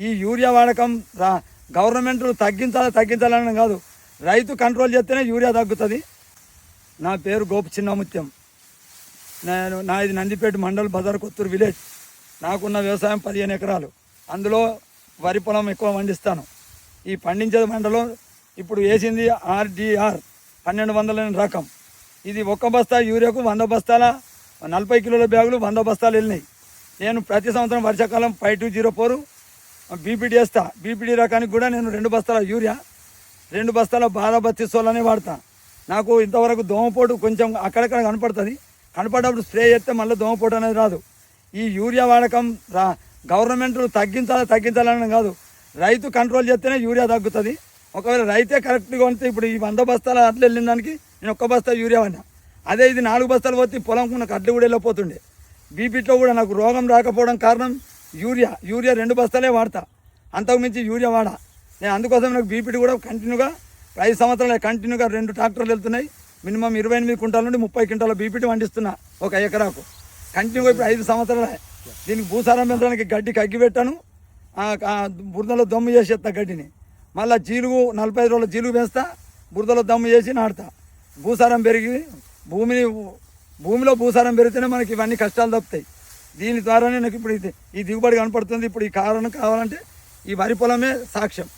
ఈ యూరియా వాడకం గవర్నమెంట్ తగ్గించాలని కాదు, రైతు కంట్రోల్ చేస్తేనే యూరియా తగ్గుతుంది. నా పేరు గోపు చిన్నముత్యం. నాది నందిపేట మండల్ బజార్ కొత్తూరు విలేజ్. నాకున్న వ్యవసాయం 15 ఎకరాలు. అందులో వరి పొలం ఎక్కువ పండిస్తాను. ఈ పండించే మండలో ఇప్పుడు వేసింది RDR 1200 రకం. ఇది ఒక్క బస్తా యూరియాకు 100 బస్తాల 40 కిలోల బ్యాగులు 100 బస్తాలు వెళ్ళినాయి. నేను ప్రతి సంవత్సరం వర్షాకాలం 5204 బీపీడీ వేస్తా. బీపీడీ రకానికి కూడా నేను 2 బస్తాల యూరియా 2 బస్తాల బారాబత్తి సోలనే వాడతా. నాకు ఇంతవరకు దోమపోటు కొంచెం అక్కడక్కడ కనపడ్డప్పుడు స్ప్రే చేస్తే మళ్ళీ దోమపోటు అనేది రాదు. ఈ యూరియా వాడకం గవర్నమెంట్ తగ్గించాలని కాదు, రైతు కంట్రోల్ చేస్తేనే యూరియా తగ్గుతుంది. ఒకవేళ రైతే కరెక్ట్గా ఉంటే ఇప్పుడు ఈ 100 బస్తాల అడ్లు వెళ్ళిన దానికి నేను 1 బస్తా యూరియా వాడినా. అదే ఇది 4 బస్తాలు పోతే పొలం నాకు అడ్లు కూడా వెళ్ళిపోతుండే. బీపీలో కూడా నాకు రోగం రాకపోవడం కారణం యూరియా 2 బస్తాలే వాడతా, అంతకుమించి యూరియా వాడా. నేను అందుకోసం నాకు బీపీటీ కూడా కంటిన్యూగా 5 సంవత్సరాలు కంటిన్యూగా 2 ట్రాక్టర్లు వెళ్తున్నాయి. మినిమం 28 క్వింటాల నుండి 30 క్వింటాల బీపీటీ పండిస్తున్నా ఒక ఎకరాకు కంటిన్యూగా. ఇప్పుడు 5 సంవత్సరాలే. దీనికి భూసారం పెంచడానికి గడ్డికి అగ్గి పెట్టాను, బురదలో దమ్ము చేసేస్తా గడ్డిని. మళ్ళీ జీలుగు 45 రోజుల జీలుగు వేస్తా, బురదలో దమ్ము చేసి నాటుతా. భూసారం పెరిగి భూమిలో భూసారం పెరిగితేనే మనకి ఇవన్నీ కష్టాలు తప్పుతాయి. దీని ద్వారానే నాకు ఇప్పుడు ఈ దిగుబడి కనపడుతుంది. ఇప్పుడు ఈ కారణం కావాలంటే ఈ వరి పొలమే సాక్ష్యం.